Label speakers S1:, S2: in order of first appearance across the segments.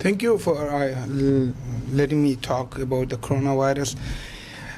S1: Thank you for letting me talk about the coronavirus.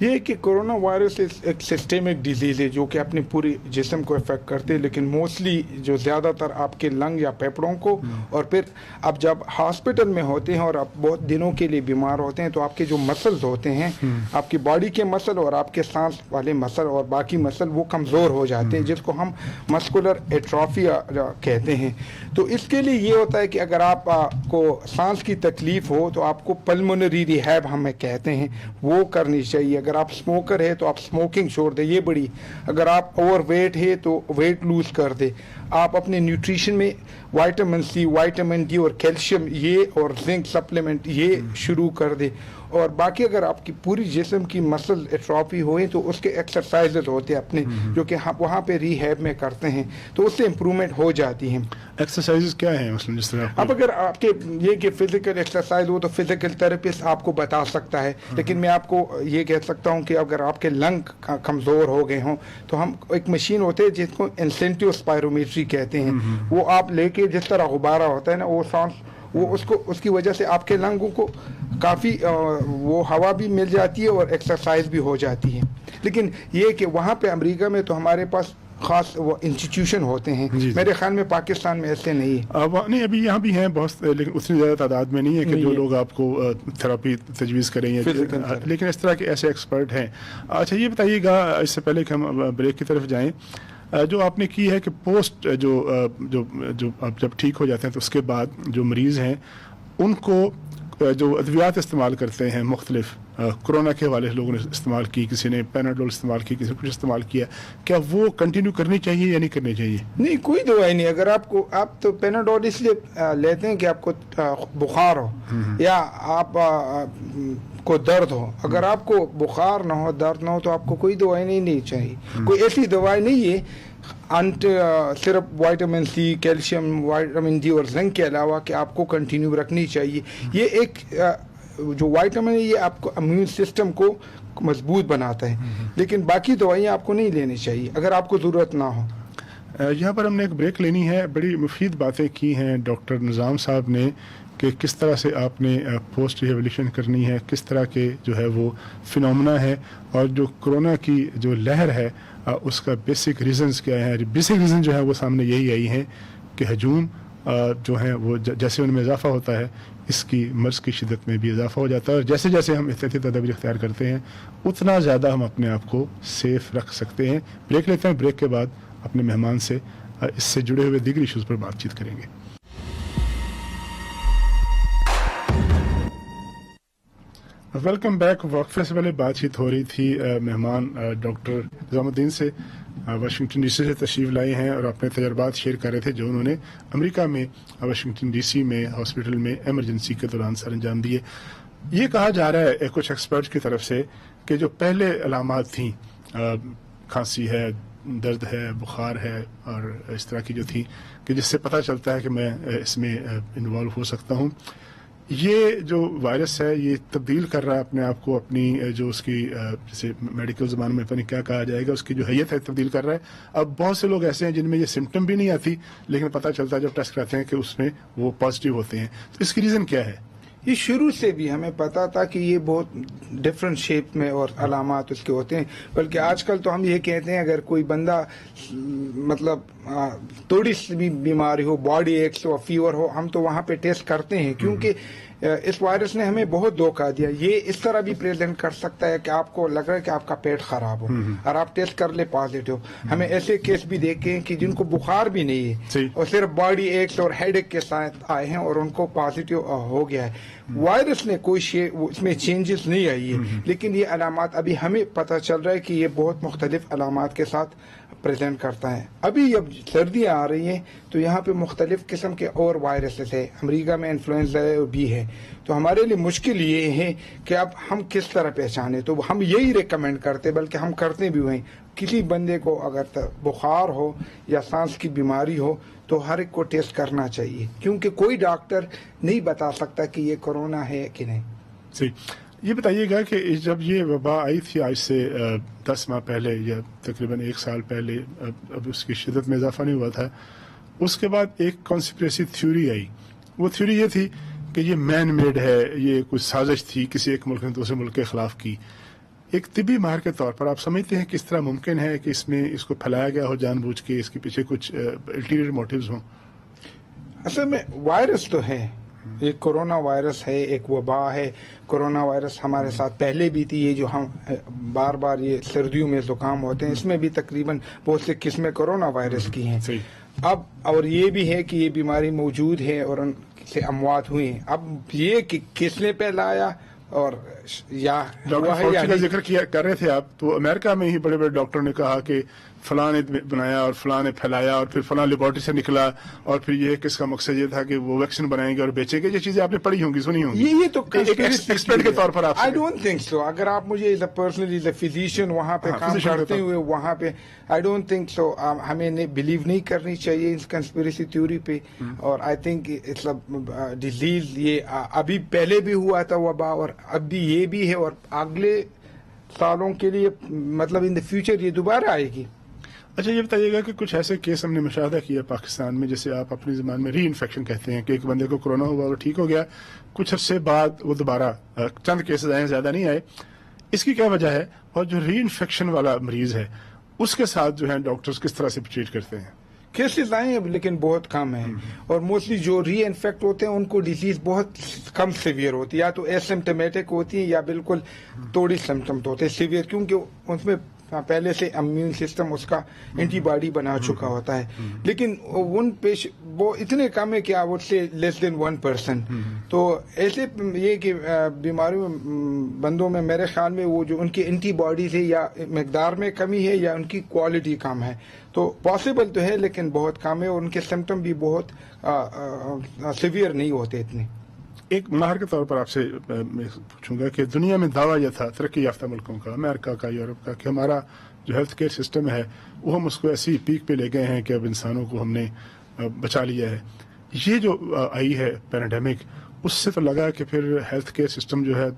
S1: یہ ہے کہ کورونا وائرس ایک سسٹمک ڈیزیز ہے جو کہ اپنے پوری جسم کو افیکٹ کرتے ہیں، لیکن موسٹلی جو زیادہ تر آپ کے لنگ یا پھیپھڑوں کو، اور پھر اب جب ہاسپٹل میں ہوتے ہیں اور آپ بہت دنوں کے لیے بیمار ہوتے ہیں تو آپ کے جو مسلز ہوتے ہیں، آپ کی باڈی کے مسل اور آپ کے سانس والے مسل اور باقی مسل وہ کمزور ہو جاتے ہیں، جس کو ہم مسکولر ایٹروفی کہتے ہیں۔ تو اس کے لیے یہ ہوتا ہے کہ اگر آپ کو سانس کی تکلیف ہو تو آپ کو پلمونری ریہیب ہمیں کہتے ہیں وہ کرنی چاہیے۔ اگر آپ اسموکر ہے تو آپ اسموکنگ چھوڑ دیں، یہ بڑی۔ اگر آپ اوور ویٹ ہے تو ویٹ لوز کر دیں۔ آپ اپنے نیوٹریشن میں وائٹامن سی، وائٹامن ڈی اور کیلشیم یہ اور زنک سپلیمنٹ یہ شروع کر دیں۔ اور باقی اگر آپ کی پوری جسم کی مسل ایٹروفی ہوئے تو اس کے ایکسرسائزز ہوتے ہیں اپنے، جو کہ وہاں پہ ریہیب میں کرتے ہیں، تو اس سے امپرومنٹ ہو جاتی ہیں۔
S2: ایکسرسائزز کیا ہیں مثلا جس طرح
S1: اب اگر آپ کے یہ کہ فزیکل ایکسرسائز ہو تو فزیکل تھراپسٹ آپ کو بتا سکتا ہے، لیکن میں آپ کو یہ کہہ سکتا ہوں کہ اگر آپ کے لنگ کمزور ہو گئے ہوں تو ہم ایک مشین ہوتے ہے جس کو انسینٹیو اسپائرومیٹری کہتے ہیں، وہ آپ لے کے جس طرح غبارہ ہوتا ہے نا، وہ سانس وہ اس کی وجہ سے آپ کے لنگوں کو کافی وہ ہوا بھی مل جاتی ہے اور ایکسرسائز بھی ہو جاتی ہے۔ لیکن یہ کہ وہاں پہ امریکہ میں تو ہمارے پاس خاص وہ انسٹیٹیوشن ہوتے ہیں، میرے خیال میں پاکستان میں ایسے نہیں ہے۔
S2: نہیں، ابھی یہاں بھی ہیں بہت، لیکن اتنی زیادہ تعداد میں نہیں ہے کہ جو لوگ آپ کو تھراپی تجویز کریں گے، لیکن اس طرح کے ایسے ایکسپرٹ ہیں۔ اچھا یہ بتائیے گا اس سے پہلے کہ ہم بریک کی طرف جائیں، جو آپ نے کی ہے کہ پوسٹ جو آپ جب ٹھیک ہو جاتے ہیں تو اس کے بعد جو مریض ہیں ان کو جو ادویات استعمال کرتے ہیں مختلف، کرونا کے حوالے سے لوگوں نے استعمال کی، کسی نے پیناڈول استعمال کی، کسی نے کچھ استعمال کیا، کیا وہ کنٹینیو کرنی چاہیے یا نہیں کرنی چاہیے؟
S1: نہیں، کوئی دوائی نہیں۔ اگر آپ تو پیناڈول اس لیے لیتے ہیں کہ آپ کو بخار ہو یا آپ کو درد ہو۔ اگر آپ کو بخار نہ ہو، درد نہ ہو تو آپ کو کوئی دوائی نہیں چاہیے۔ کوئی ایسی دوائی نہیں ہے صرف vitamin C, calcium, vitamin D اور زنک کے علاوہ کہ آپ کو کنٹینیو رکھنی چاہیے۔ یہ ایک جو وائٹامن ہے یہ آپ کو امیون سسٹم کو مضبوط بناتا ہے، لیکن باقی دوائیاں آپ کو نہیں لینی چاہیے اگر آپ کو ضرورت نہ ہو۔
S2: یہاں پر ہم نے ایک بریک لینی ہے۔ بڑی مفید باتیں کی ہیں ڈاکٹر نظام صاحب نے کہ کس طرح سے آپ نے پوسٹ ریہیبلیشن کرنی ہے، کس طرح کے جو ہے وہ فنومنا ہے، اور جو کرونا کی جو لہر ہے اس کا بیسک ریزنز کیا ہیں۔ بیسک ریزن جو ہے وہ سامنے یہی آئی ہیں کہ ہجوم جو ہیں وہ جیسے ان میں اضافہ ہوتا ہے، اس کی مرض کی شدت میں بھی اضافہ ہو جاتا ہے، اور جیسے جیسے ہم احتیاطی تدابیر اختیار کرتے ہیں اتنا زیادہ ہم اپنے آپ کو سیف رکھ سکتے ہیں۔ بریک لیتے ہیں، بریک کے بعد اپنے مہمان سے اس سے جڑے ہوئے دیگر ایشوز پر بات چیت کریں گے۔ Welcome back. وقفے سے پہلے بات چیت ہو رہی تھی، مہمان ڈاکٹر نظام الدین سے واشنگٹن ڈی سی سے تشریف لائے ہیں اور اپنے تجربات شیئر کر رہے تھے جو انہوں نے امریکہ میں واشنگٹن ڈی سی میں ہاسپٹل میں ایمرجنسی کے دوران سر انجام دیے۔ یہ کہا جا رہا ہے کچھ ایکسپرٹس کی طرف سے کہ جو پہلے علامات تھیں، کھانسی ہے، درد ہے، بخار ہے اور اس طرح کی جو تھی کہ جس سے پتہ چلتا ہے کہ میں اس میں انوالو ہو سکتا ہوں، یہ جو وائرس ہے یہ تبدیل کر رہا ہے اپنے آپ کو، اپنی جو اس کی جیسے میڈیکل زبان میں پتہ نہیں کیا کہا جائے گا، اس کی جو حیت ہے تبدیل کر رہا ہے۔ اب بہت سے لوگ ایسے ہیں جن میں یہ سمٹم بھی نہیں آتی لیکن پتہ چلتا ہے جب ٹیسٹ کراتے ہیں کہ اس میں وہ پازیٹیو ہوتے ہیں۔ تو اس کی ریزن کیا ہے؟
S1: یہ شروع سے بھی ہمیں پتا تھا کہ یہ بہت ڈفرینٹ شیپ میں اور علامات اس کے ہوتے ہیں، بلکہ آج کل تو ہم یہ کہتے ہیں اگر کوئی بندہ مطلب تھوڑی سی بھی بیماری ہو، باڈی ایکس ہو، فیور ہو، ہم تو وہاں پہ ٹیسٹ کرتے ہیں، کیونکہ اس وائرس نے ہمیں بہت دھوکہ دیا۔ یہ اس طرح بھی پریزنٹ کر سکتا ہے کہ آپ کو لگ رہا ہے کہ آپ کا پیٹ خراب ہو اور آپ ٹیسٹ کر لے پازیٹیو۔ ہمیں ایسے کیس بھی دیکھے ہیں کہ جن کو بخار بھی نہیں ہے اور صرف باڈی ایکس اور ہیڈ ایک کے ساتھ آئے ہیں اور ان کو پازیٹیو ہو گیا ہے۔ وائرس نے کوئی اس میں چینجز نہیں آئی ہے، لیکن یہ علامات ابھی ہمیں پتہ چل رہا ہے کہ یہ بہت مختلف علامات کے ساتھ پریزنٹ کرتا ہے۔ ابھی جب سردیاں آ رہی ہیں تو یہاں پہ مختلف قسم کے اور وائرسز ہے، امریکہ میں انفلوئنزا بھی ہے، تو ہمارے لیے مشکل یہ ہے کہ اب ہم کس طرح پہچانے۔ تو ہم یہی ریکمینڈ کرتے، بلکہ ہم کرتے بھی ہوئے، کسی بندے کو اگر بخار ہو یا سانس کی بیماری ہو تو ہر ایک کو ٹیسٹ کرنا چاہیے، کیونکہ کوئی ڈاکٹر نہیں بتا سکتا کہ یہ کورونا ہے کہ نہیں۔
S2: صحیح۔ یہ بتائیے گا کہ جب یہ وبا آئی تھی آج سے 10 ماہ پہلے یا تقریباً 1 سال پہلے، اب اس کی شدت میں اضافہ نہیں ہوا تھا، اس کے بعد ایک کانسپریسی تھیوری آئی۔ وہ تھیوری یہ تھی کہ یہ مین میڈ ہے، یہ کوئی سازش تھی کسی ایک ملک نے دوسرے ملک کے خلاف کی۔ ایک طبی ماہر کے طور پر آپ سمجھتے ہیں کس طرح ممکن ہے کہ اس میں اس کو پھیلایا گیا ہو جان بوجھ کے، اس کے پیچھے کچھ الٹیریئر موٹیوز ہوں؟
S1: اصل میں وائرس تو ہے، ایک کرونا وائرس ہے، ایک وبا ہے. کرونا وائرس ہمارے ساتھ پہلے بھی تھی، یہ جو ہم بار بار یہ سردیوں میں زکام ہوتے ہیں، اس میں بھی تقریباً بہت سے قسمیں کرونا وائرس کی ہیں. اب اور یہ بھی ہے کہ یہ بیماری موجود ہے اور ان سے اموات ہوئی ہیں. اب یہ کہ کس نے پھیلایا اور یا
S2: ڈاکٹر
S1: ہوا ہے یا
S2: فاؤچی کا
S1: نہیں.
S2: ذکر کر رہے تھے آپ، تو امریکہ میں ہی بڑے بڑے ڈاکٹروں نے کہا کہ فلاں نے بنایا اور فلاں نے پھیلایا اور پھر فلاں لیبارٹری سے نکلا، اور پھر یہ کہ اس کا مقصد یہ تھا کہ وہ ویکسین بنائیں گے اور بیچیں گے. یہ چیزیں آپ نے پڑھی ہوں گی، سنی ہوں گی.
S1: یہ تو
S2: ایک ایکسپرٹ کے طور پر آپ
S1: آئی ڈونٹ تھنک سو. اگر آپ مجھے as a personally as a physician وہاں پہ کام کرتے ہوئے وہاں پہ، آئی ڈونٹ تھنک سو. ہمیں بلیو نہیں کرنی چاہیے اس کنسپیریسی تھیوری پہ. اور I think it's a disease, یہ ابھی پہلے بھی ہوا تھا وبا، اور اب بھی یہ بھی ہے، اور اگلے سالوں کے لیے مطلب ان دا فیوچر یہ دوبارہ آئے گی.
S2: اچھا یہ بتائیے گا کہ کچھ ایسے کیس ہم نے مشاہدہ کیا پاکستان میں، جیسے آپ اپنی زبان میں ری انفیکشن کہتے ہیں، کہ ایک بندے کو کرونا ہوا، وہ ٹھیک ہو گیا، کچھ عرصے بعد وہ دوبارہ چند کیسز آئے، زیادہ نہیں آئے. اس کی کیا وجہ ہے؟ اور جو ری انفیکشن والا مریض ہے اس کے ساتھ جو ہے ڈاکٹرز کس طرح سے ٹریٹ کرتے ہیں؟
S1: کیسز آئے ہیں لیکن بہت کم ہیں، اور موسٹلی جو ری انفیکٹ ہوتے ہیں ان کو ڈیزیز بہت کم سیویئر ہوتی ہے، یا تو ایسمپٹومیٹک ہوتی ہے یا بالکل تھوڑی سمپٹمز ہوتے ہیں سیویئر، کیونکہ اس میں پہلے سے امیون سسٹم اس کا اینٹی باڈی بنا چکا ہوتا ہے. لیکن ان وہ اتنے کم ہے کہ آپ اس سے لیس دین 1%. تو ایسے یہ کہ بیماریوں بندوں میں میرے خیال میں وہ جو ان کی اینٹی باڈیز ہے یا مقدار میں کمی ہے یا ان کی کوالٹی کم ہے. تو پاسبل تو ہے لیکن بہت کم ہے، اور ان کے سمپٹم بھی بہت سیویئر نہیں ہوتے اتنے.
S2: ایک ماہر کے طور پر آپ سے میں پوچھوں گا کہ دنیا میں دعویٰ یہ تھا ترقی یافتہ ملکوں کا، امریکہ کا، یورپ کا، کہ ہمارا جو ہیلتھ کیئر سسٹم ہے وہ ہم اس کو ایسی پیک پہ لے گئے ہیں کہ اب انسانوں کو ہم نے بچا لیا ہے. یہ جو آئی ہے پیراڈیمک، اس سے تو لگا کہ پھر ہیلتھ کیئر سسٹم جو ہے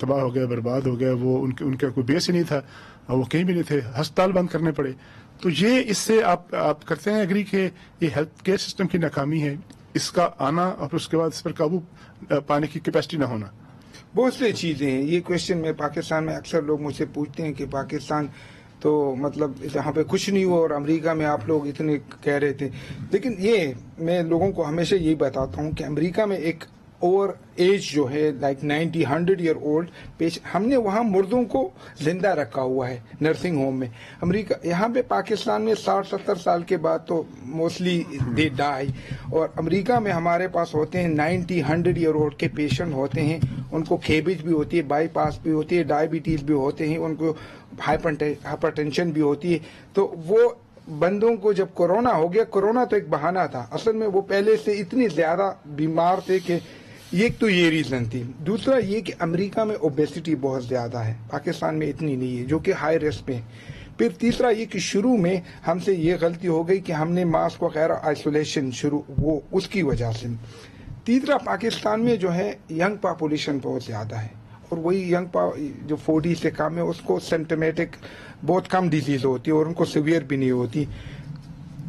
S2: تباہ ہو گیا، برباد ہو گیا. وہ ان کا کوئی بیس ہی نہیں تھا، وہ کہیں بھی نہیں تھے، ہسپتال بند کرنے پڑے. تو یہ اس سے آپ کرتے ہیں ایگری کہ یہ ہیلتھ کیئر سسٹم کی ناکامی ہے، اس کا آنا اور اس کے بعد اس پر قابو پانے کی کیپیسٹی نہ ہونا؟
S1: بہت سی چیزیں ہیں. یہ کوشچن میں پاکستان میں اکثر لوگ مجھ سے پوچھتے ہیں کہ پاکستان تو مطلب یہاں پہ کچھ نہیں ہوا، اور امریکہ میں آپ لوگ اتنے کہہ رہے تھے. لیکن یہ میں لوگوں کو ہمیشہ یہی بتاتا ہوں کہ امریکہ میں ایک اوور ایج جو ہے لائک 90-100 ایئر اولڈ ہم نے وہاں مردوں کو زندہ رکھا ہوا ہے نرسنگ ہوم میں. امریکہ یہاں پہ پاکستان میں 60-70 سال کے بعد تو موسٹلی دے ڈائی، اور امریکہ میں ہمارے پاس ہوتے ہیں 90-100 ایئر اولڈ کے پیشنٹ ہوتے ہیں. ان کو کھیبج بھی ہوتی ہے، بائی پاس بھی ہوتی ہے، ڈائبٹیز بھی ہوتے ہیں، ان کو ہائپر ٹینشن بھی ہوتی ہے. تو وہ بندوں کو جب کورونا ہو گیا، کورونا تو ایک بہانہ تھا، اصل میں وہ پہلے سے اتنی زیادہ بیمار تھے کہ ایک تو یہ ریزن تھی. دوسرا یہ کہ امریکہ میں اوبیسٹی بہت زیادہ ہے، پاکستان میں اتنی نہیں ہے، جو کہ ہائی رسک پہ. پھر تیسرا یہ کہ شروع میں ہم سے یہ غلطی ہو گئی کہ ہم نے ماسک وغیرہ آئسولیشن وہ اس کی وجہ سے. تیسرا پاکستان میں جو ہے ینگ پاپولیشن بہت زیادہ ہے، اور وہی ینگ جو 40 سے کم ہے اس کو سمپٹومیٹک بہت کم ڈیزیز ہوتی ہے، اور ان کو سیویئر بھی نہیں ہوتی.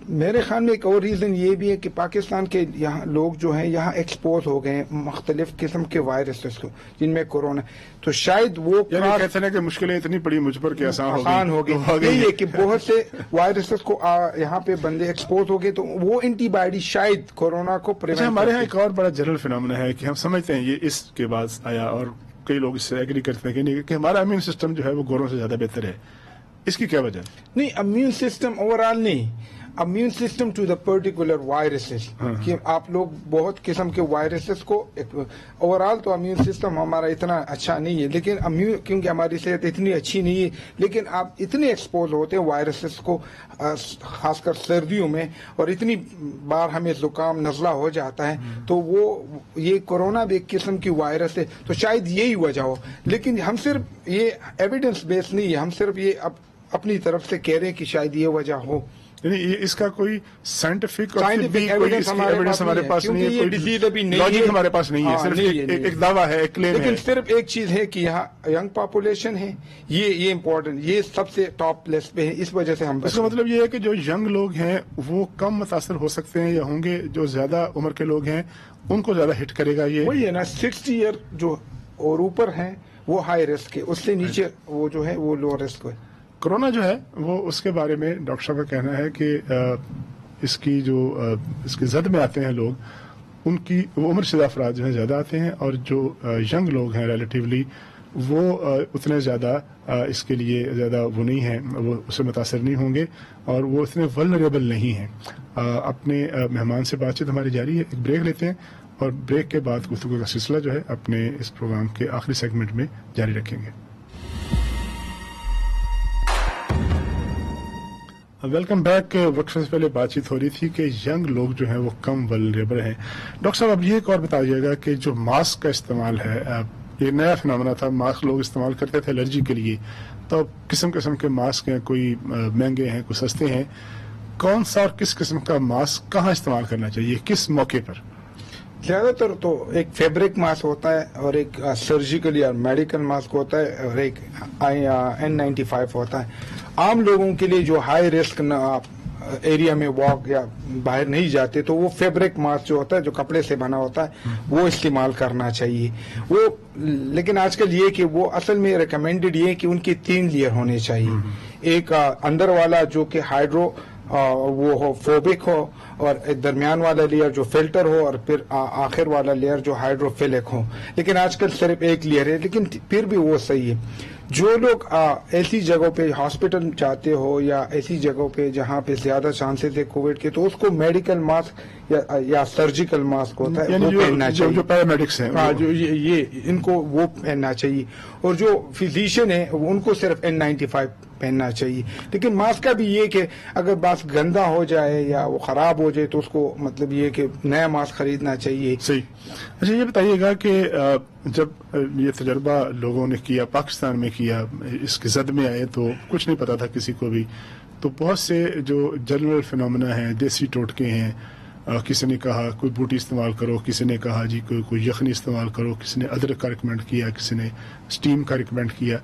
S1: میرے خیال میں ایک اور ریزن یہ بھی ہے کہ پاکستان کے یہاں لوگ جو ہیں یہاں ایکسپوز ہو گئے ہیں مختلف قسم کے وائرسز کو، جن میں کورونا. تو شاید وہ
S2: کہتے ہیں کہ مشکلیں اتنی پڑی مجھ پر کہ آسان
S1: ہو گئی. یہی ہے کہ بہت سے وائرسز کو یہاں پہ بندے ایکسپوز ہو گئے، تو وہ اینٹی باڈی شاید کورونا کو
S2: ہمارے یہاں ایک اور بڑا جنرل فینومینا ہے کہ ہم سمجھتے ہیں یہ اس کے بعد آیا، اور کئی لوگ اس سے ایگری کرتے ہیں کہ نہیں، کہ ہمارا امیون سسٹم جو ہے وہ گوروں سے زیادہ بہتر ہے. اس کی کیا وجہ؟
S1: نہیں، امیون سسٹم اوور آل نہیں، immune system to the particular viruses. کہ آپ لوگ بہت قسم کے وائرسز کو اوور آل تو امیون سسٹم ہمارا اتنا اچھا نہیں ہے، لیکن کیونکہ ہماری صحت اتنی اچھی نہیں ہے، لیکن آپ اتنے ایکسپوز ہوتے ہیں وائرسز کو خاص کر سردیوں میں، اور اتنی بار ہمیں زکام نزلہ ہو جاتا ہے. تو یہ کورونا بھی ایک قسم کی وائرس ہے، تو شاید یہی وجہ ہو. لیکن ہم صرف یہ ایویڈنس بیس نہیں ہے، ہم صرف یہ اپنی طرف سے کہہ رہے ہیں کہ شاید یہ وجہ ہو.
S2: یعنی اس کا کوئی سائنٹیفک ایویڈنس ہمارے پاس نہیں ہے، کوئی لاجک ہمارے پاس نہیں ہے، صرف ایک دعویٰ ہے، ایک کلیم ہے.
S1: لیکن صرف ایک چیز ہے کہ یہاں ینگ پاپولیشن ہے، یہ امپورٹنٹ، یہ سب سے ٹاپ لسٹ پہ ہے. اس وجہ سے ہم
S2: اس کا مطلب یہ ہے کہ جو ینگ لوگ ہیں وہ کم متاثر ہو سکتے ہیں یا ہوں گے، جو زیادہ عمر کے لوگ ہیں ان کو زیادہ ہٹ کرے گا. یہ
S1: وہی ہے نا، 60 ایئر جو اور اوپر ہیں وہ ہائی رسک ہے, اس سے نیچے وہ جو ہے وہ لو رسک ہے.
S2: کورونا جو ہے وہ اس کے بارے میں ڈاکٹر صاحب کا کہنا ہے کہ اس کی جو اس کی زد میں آتے ہیں لوگ, ان کی وہ عمر شدہ افراد جو ہیں زیادہ آتے ہیں, اور جو ینگ لوگ ہیں ریلیٹیولی وہ اتنے زیادہ اس کے لیے زیادہ وہ نہیں ہیں, وہ اس سے متاثر نہیں ہوں گے, اور وہ اتنے ولنریبل نہیں ہیں. اپنے مہمان سے بات چیت ہماری جاری ہے, ایک بریک لیتے ہیں اور بریک کے بعد گفتگو کا سلسلہ جو ہے اپنے اس پروگرام کے آخری سیگمنٹ میں جاری رکھیں گے. Welcome back. وقفے سے پہلے بات چیت ہو رہی تھی کہ ینگ لوگ جو ہیں وہ کم ولنریبل ہیں. ڈاکٹر صاحب اب یہ ایک اور بتائیے گا کہ جو ماسک کا استعمال ہے, یہ نیا فنامنا تھا, ماسک لوگ استعمال کرتے تھے الرجی کے لیے, تو قسم قسم کے ماسک ہیں, کوئی مہنگے ہیں کوئی سستے ہیں. کون سا اور کس قسم کا ماسک کہاں استعمال کرنا چاہیے, کس موقع پر؟
S1: زیادہ تر تو ایک فیبرک ماسک ہوتا ہے, اور ایک سرجیکل یا میڈیکل ماسک ہوتا ہے, اور ایک N95 ہوتا ہے. عام لوگوں کے لیے جو ہائی رسک ایریا میں واک یا باہر نہیں جاتے تو وہ فیبرک ماسک جو ہوتا ہے, جو کپڑے سے بنا ہوتا ہے, وہ استعمال کرنا چاہیے. وہ لیکن آج کل یہ کہ وہ اصل میں ریکمینڈڈ یہ کہ ان کے 3 لیئر ہونے چاہیے. ایک اندر والا جو کہ ہائیڈرو وہ ہو, فوبک ہو, اور درمیان والا لیئر جو فلٹر ہو, اور پھر آخر والا لیئر جو ہائیڈروفیلک ہو. لیکن آج کل صرف ایک لیئر ہے, لیکن پھر بھی وہ صحیح ہے. جو لوگ ایسی جگہوں پہ ہاسپٹل جاتے ہو یا ایسی جگہوں پہ جہاں پہ زیادہ چانسز ہے کووڈ کے, تو اس کو میڈیکل ماسک یا سرجیکل ماسک ہوتا ہے وہ پہننا چاہیے.
S2: جو پیرامیڈکس ہیں,
S1: ہاں, جو یہ ان کو وہ پہننا چاہیے. اور جو فزیشین ہے ان کو صرف N95 پہننا چاہیے. لیکن ماسک کا بھی یہ کہ اگر ماسک گندا ہو جائے یا وہ خراب ہو جائے تو اس کو مطلب یہ کہ نیا ماسک خریدنا چاہیے.
S2: صحیح. اچھا یہ بتائیے گا کہ جب یہ تجربہ لوگوں نے کیا, پاکستان میں کیا, اس کے زد میں آئے تو کچھ نہیں پتا تھا کسی کو بھی, تو بہت سے جو جنرل فنومنا ہیں, دیسی ٹوٹکے ہیں, کسی نے کہا کوئی بوٹی استعمال کرو, کسی نے کہا جی کوئی یخنی استعمال کرو, کسی نے ادرک کا ریکمینڈ کیا, کسی نے اسٹیم کا ریکمینڈ کیا.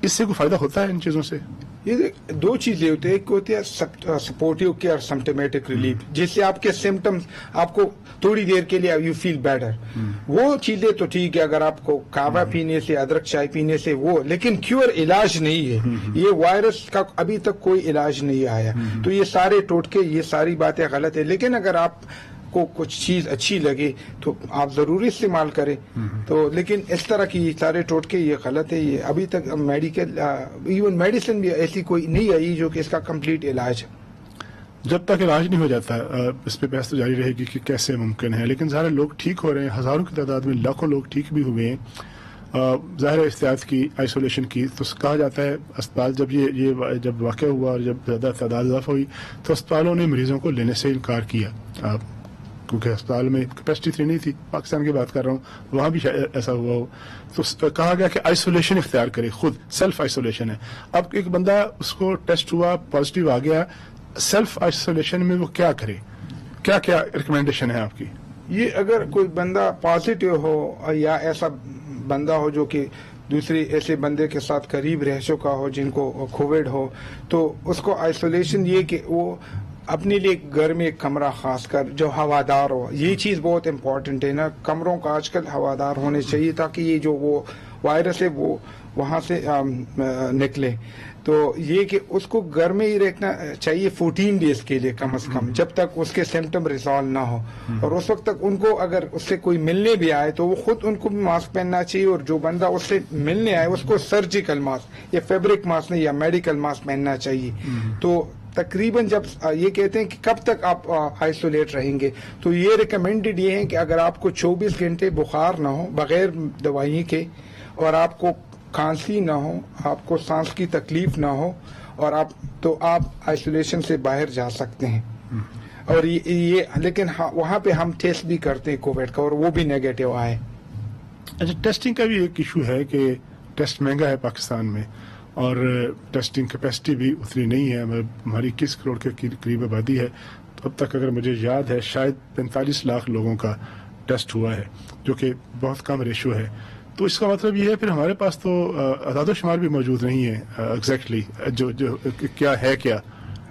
S2: اس سے کوئی فائدہ ہوتا ہے ان چیزوں سے؟
S1: یہ 2 چیزیں ہوتی ہیں. ایک ہوتی ہے سپورٹیو کیئر, سمپٹومیٹک ریلیف, جس سے آپ کے سمٹمز آپ کو تھوڑی دیر کے لیے یو فیل بیٹر. وہ چیزیں تو ٹھیک ہے اگر آپ کو کہوہ پینے سے, ادرک چائے پینے سے, وہ لیکن کیور علاج نہیں ہے. یہ وائرس کا ابھی تک کوئی علاج نہیں آیا. تو یہ سارے ٹوٹکے, یہ ساری باتیں غلط ہے. لیکن اگر آپ کو کچھ چیز اچھی لگے تو آپ ضروری استعمال کریں. تو لیکن اس طرح کی سارے ٹوٹکے یہ غلط ہے. یہ ابھی تک میڈیکل ایون میڈیسن بھی ایسی کوئی نہیں آئی جو کہ اس کا کمپلیٹ علاج ہے.
S2: جب تک علاج نہیں ہو جاتا اس پہ بحث تو جاری رہے گی کہ کیسے ممکن ہے. لیکن ظاہر لوگ ٹھیک ہو رہے ہیں, ہزاروں کی تعداد میں لاکھوں لوگ ٹھیک بھی ہوئے ہیں. ظاہر احتیاط کی, آئسولیشن کی, تو کہا جاتا ہے اسپتال جب یہ جب واقع ہوا اور جب زیادہ تعداد اضافہ ہوئی تو اسپتالوں نے مریضوں کو لینے سے انکار کیا, کیونکہ اسپتال میں کیپیسٹی 3 نہیں تھی. پاکستان کی بات کر رہا ہوں, وہاں بھی ایسا ہوا ہو. تو کہا گیا کہ آئسولیشن اختیار کرے, خود سیلف آئسولیشن ہے. اب ایک بندہ اس کو ٹیسٹ ہوا, پازیٹیو آ گیا, سیلف آئسولیشن میں وہ کیا کرے, کیا کیا ریکمینڈیشن ہے آپ کی؟
S1: یہ اگر کوئی بندہ پازیٹیو ہو یا ایسا بندہ ہو جو کہ دوسری ایسے بندے کے ساتھ قریب رہ چکا ہو جن کو کووڈ ہو, تو اس کو آئسولیشن یہ کہ وہ اپنے لیے گھر میں ایک کمرہ خاص کر جو ہوادار ہو. یہ چیز بہت امپورٹنٹ ہے نا, کمروں کا آج کل ہوادار ہونے چاہیے تاکہ یہ جو وہ وائرس ہے وہ وہاں سے نکلے. تو یہ کہ اس کو گھر میں ہی رکھنا چاہیے 14 ڈیز کے لیے کم از کم, جب تک اس کے سمٹم ریزالو نہ ہو. اور اس وقت تک ان کو اگر اس سے کوئی ملنے بھی آئے تو وہ خود ان کو بھی ماسک پہننا چاہیے, اور جو بندہ اس سے ملنے آئے اس کو سرجیکل ماسک یا فیبرک ماسک نہیں یا میڈیکل ماسک پہننا چاہیے. تو تقریباً جب یہ کہتے ہیں کہ کب تک آپ آئسولیٹ رہیں گے, تو یہ ریکمینڈڈ یہ ہے کہ اگر آپ کو 24 گھنٹے بخار نہ ہو بغیر دوائی کے, اور آپ کو کھانسی نہ ہو, آپ کو سانس کی تکلیف نہ ہو, اور آپ آئسولیشن سے باہر جا سکتے ہیں. اور یہ لیکن وہاں پہ ہم ٹیسٹ بھی کرتے ہیں کووڈ کا, اور وہ بھی نیگیٹو آئے.
S2: اچھا, ٹیسٹنگ کا بھی ایک ایشو ہے کہ ٹیسٹ مہنگا ہے پاکستان میں, اور ٹیسٹنگ کیپیسٹی بھی اتنی نہیں ہے. ہماری 21 کروڑ کے قریب آبادی ہے, تو اب تک اگر مجھے یاد ہے شاید 45 لاکھ لوگوں کا ٹیسٹ ہوا ہے, جو کہ بہت کم ریشو ہے. تو اس کا مطلب یہ ہے پھر ہمارے پاس تو اعداد و شمار بھی موجود نہیں ہے ایگزیکٹلی جو کیا ہے کیا.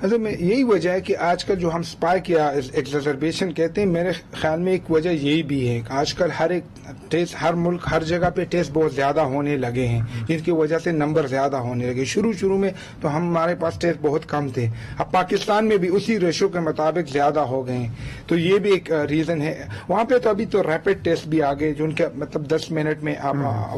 S1: اصل میں یہی وجہ ہے کہ آج کل جو ہم اسپائک یا ایگزربیشن کہتے ہیں، میرے خیال میں ایک وجہ یہی بھی ہے. آج کل ہر ایک ٹیسٹ، ہر ملک ہر جگہ پہ ٹیسٹ بہت زیادہ ہونے لگے ہیں، جن کی وجہ سے نمبر زیادہ ہونے لگے. شروع میں تو ہمارے پاس ٹیسٹ بہت کم تھے، اب پاکستان میں بھی اسی ریشو کے مطابق زیادہ ہو گئے ہیں. تو یہ بھی ایک ریزن ہے. وہاں پہ تو ابھی تو ریپڈ ٹیسٹ بھی آ گئے، جو ان کے مطلب 10 منٹ میں آپ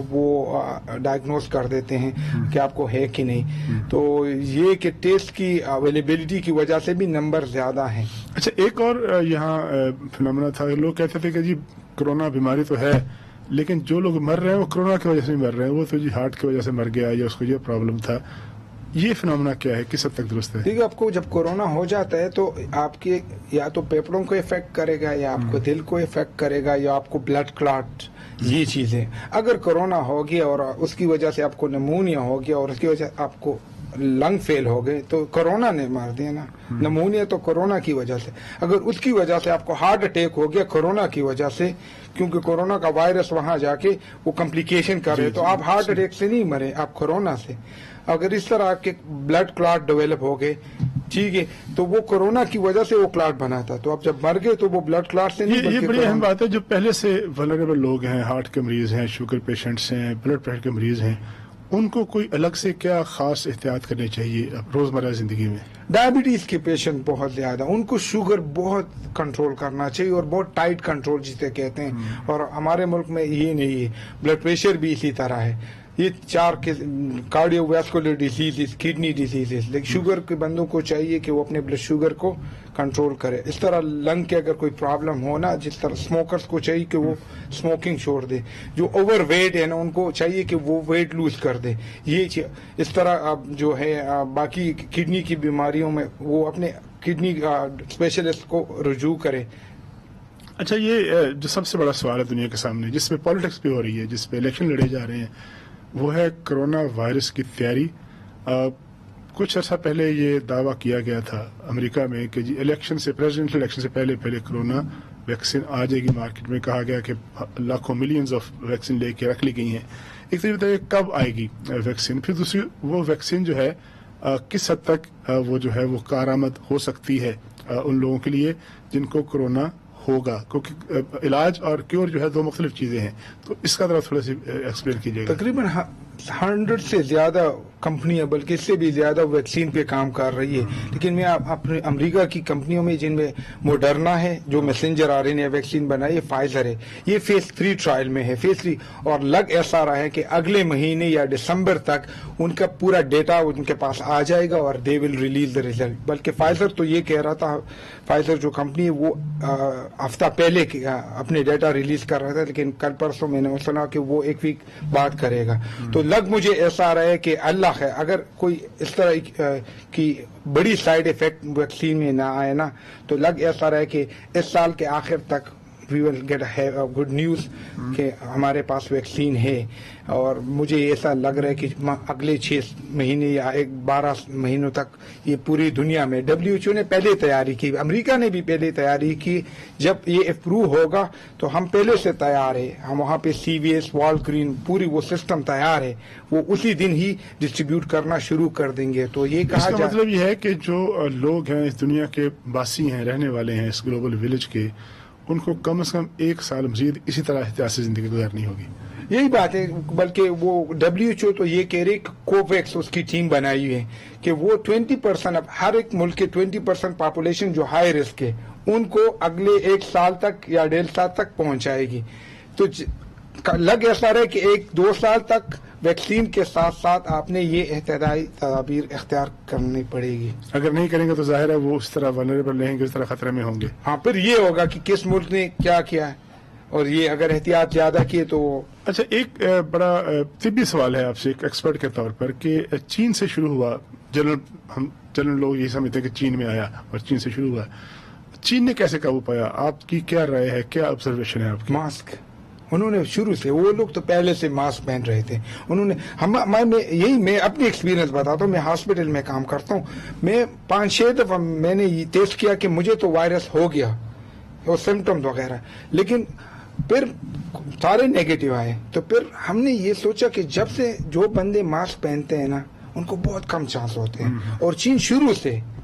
S1: وہ ڈائگنوز کر دیتے ہیں کہ آپ کو ہے کہ نہیں. تو یہ کہ ٹیسٹ کی اویلیبلٹی کی وجہ سے بھی نمبر زیادہ ہیں.
S2: اچھا، ایک اور یہاں فنامنا تھا، لوگ کہتے تھے کہ جی کرونا بیماری تو ہے، لیکن جو لوگ مر رہے ہیں وہ کرونا کی وجہ سے مر رہے ہیں، وہ تو جی ہارٹ کی وجہ سے مر گیا یا اس کو یہ پرابلم تھا. یہ فنامنا کیا ہے، کس حد تک درست ہے؟
S1: دیکھیے، آپ کو جب کورونا ہو جاتا ہے تو آپ کے یا تو پھیپھڑوں کو افیکٹ کرے گا، یا آپ کو دل کو افیکٹ کرے گا، یا آپ کو بلڈ کلاٹ، یہ چیزیں. اگر کورونا ہو گیا اور اس کی وجہ سے آپ کو نمونیا ہو گیا اور اس کی وجہ سے آپ کو لنگ فیل ہو گئے، تو کورونا نے مار دیا نا. نمونیا تو کورونا کی وجہ سے. اگر اس کی وجہ سے آپ کو ہارٹ اٹیک ہو گیا کورونا کی وجہ سے، کیونکہ کورونا کا وائرس وہاں جا کے وہ کمپلیکیشن کر رہے، تو آپ ہارٹ اٹیک سے نہیں مرے، آپ کورونا سے. اگر اس طرح آپ کے بلڈ کلاٹ ڈیولپ ہو گئے، ٹھیک ہے، تو وہ کورونا کی وجہ سے وہ کلاٹ بنا تھا، تو اب جب مر گئے تو وہ بلڈ کلاٹ سے نہیں.
S2: یہ بڑی اہم بات ہے. جو پہلے سے ولنریبل لوگ ہیں، ہارٹ کے مریض ہیں، شوگر پیشنٹس ہیں، بلڈ پریشر کے مریض ہیں، ان کو کوئی الگ سے کیا خاص احتیاط کرنی چاہیے روزمرہ زندگی میں؟
S1: ڈائبٹیز کے پیشنٹ بہت زیادہ، ان کو شوگر بہت کنٹرول کرنا چاہیے، اور بہت ٹائٹ کنٹرول جسے کہتے ہیں. اور ہمارے ملک میں یہ نہیں ہے. بلڈ پریشر بھی اسی طرح ہے. یہ 4 cardio vascular disease, kidney disease. لیکن شوگر کے بندوں کو چاہیے کہ وہ اپنے بلڈ شوگر کو کنٹرول کرے. اس طرح لنگ کے اگر کوئی پرابلم ہو نا، جس طرح اسموکرز کو چاہیے کہ وہ اسموکنگ چھوڑ دے. جو اوور ویٹ ہے نا، ان کو چاہیے کہ وہ ویٹ لوز کر دے. یہ اس طرح جو ہے باقی کڈنی کی بیماریوں میں وہ اپنے کڈنی اسپیشلسٹ کو رجوع کرے.
S2: اچھا، یہ جو سب سے بڑا سوال ہے دنیا کے سامنے، جس پہ پالیٹکس بھی ہو رہی ہے، جس پہ الیکشن لڑے جا رہے ہیں، وہ ہے کرونا وائرس کی تیاری. کچھ عرصہ پہلے یہ دعویٰ کیا گیا تھا امریکہ میں کہ جی الیکشن سے، پریزیڈنشل الیکشن سے پہلے کرونا ویکسین آ جائے گی مارکیٹ میں. کہا گیا کہ لاکھوں ملینز آف ویکسین لے کے رکھ لی گئی ہیں. ایک تو یہ بتائیے کب آئے گی ویکسین، پھر دوسری وہ ویکسین جو ہے کس حد تک وہ جو ہے وہ کارآمد ہو سکتی ہے ان لوگوں کے لیے جن کو کرونا ہوگا، کیونکہ علاج اور کیور جو ہے 2 مختلف چیزیں ہیں. تو اس کا ذرا تھوڑا سی ایکسپلین کیجیے گا.
S1: تقریباً 100 سے زیادہ کمپنیاں، بلکہ اس سے بھی زیادہ ویکسین پہ کام کر رہی ہے. لیکن میں اپنے امریکہ کی کمپنیوں میں، جن میں موڈرنا ہے جو messenger R N A vaccine بنائی، فائزر ہے، یہ فیز 3 ٹرائل میں ہے، فیز 3. اور لگ ایسا رہا ہے کہ اگلے مہینے یا دسمبر تک ان کا پورا ڈیٹا ان کے پاس آ جائے گا اور دے ول ریلیز دا ریزلٹ. بلکہ فائزر تو یہ کہہ رہا تھا، فائزر جو کمپنی وہ ہفتہ پہلے اپنے ڈیٹا ریلیز کر رہا تھا، لیکن کل پرسوں میں نے سنا کہ وہ 1 ویک بعد کرے گا. تو لگ مجھے ایسا رہا ہے کہ اللہ ہے، اگر کوئی اس طرح کی بڑی سائیڈ ایفیکٹ ویکسین میں نہ آئے نا، تو لگ ایسا رہا ہے کہ اس سال کے آخر تک وی ول گیٹ گڈ نیوز کہ ہمارے پاس ویکسین ہے. اور مجھے ایسا لگ رہا ہے کہ اگلے 6 مہینے یا 12 مہینوں تک یہ پوری دنیا میں WHO نے پہلے تیاری کی، امریکہ نے بھی پہلے تیاری کی. جب یہ اپروو ہوگا تو ہم پہلے سے تیار ہے. ہم وہاں پہ CVS، والگرین، پوری وہ سسٹم تیار ہے، وہ اسی دن ہی ڈسٹریبیوٹ کرنا شروع کر دیں گے. تو یہ کہا
S2: جائے، مطلب یہ ہے کہ جو لوگ ہیں اس دنیا کے باسی ہیں، رہنے والے ہیں اس گلوبل ولیج کے، ان کو کم از کم 1 سال مزید اسی طرح احتیاط سے زندگی گزارنی ہوگی.
S1: یہی بات ہے. بلکہ وہ WHO تو یہ کہہ رہے کہ کوویکس اس کی ٹیم بنائی ہے کہ وہ 20%، اب ہر ایک ملک کے 20% پاپولیشن جو ہائی رسک ہے ان کو اگلے 1 سال تک یا 1.5 سال تک پہنچائے گی. تو لگ ایسا رہے کہ 1-2 سال تک ویکسین کے ساتھ ساتھ آپ نے یہ احتیاطی تدابیر اختیار کرنی پڑے گی.
S2: اگر نہیں کریں گے تو ظاہر ہے وہ اس طرح ولنریبل رہیں گے، اس طرح خطرے میں ہوں گے.
S1: ہاں، پھر یہ ہوگا کہ کس ملک نے کیا کیا ہے، اور یہ اگر احتیاط زیادہ کیے تو.
S2: اچھا، ایک بڑا طبی سوال ہے آپ سے ایک ایکسپرٹ کے طور پر، کہ چین سے شروع ہوا، جنرل لوگ یہ سمجھتے ہیں کہ چین میں آیا اور چین سے شروع ہوا. چین نے کیسے قابو پایا؟ آپ کی کیا رائے ہے، کیا آبزرویشن ہے آپ کی؟
S1: ماسک، انہوں نے شروع سے، وہ لوگ تو پہلے سے ماسک پہن رہے تھے. انہوں نے میں اپنی ایکسپیرینس بتاتا ہوں. میں ہاسپٹل میں کام کرتا ہوں. میں 5-6 دفعہ میں نے یہ ٹیسٹ کیا کہ مجھے تو وائرس ہو گیا اور سمٹمز وغیرہ، لیکن پھر سارے نیگیٹو آئے. تو پھر ہم نے یہ سوچا کہ جب سے جو بندے ماسک پہنتے ہیں نا، ان کو بہت کم چانس ہوتے ہیں. اور چین شروع سے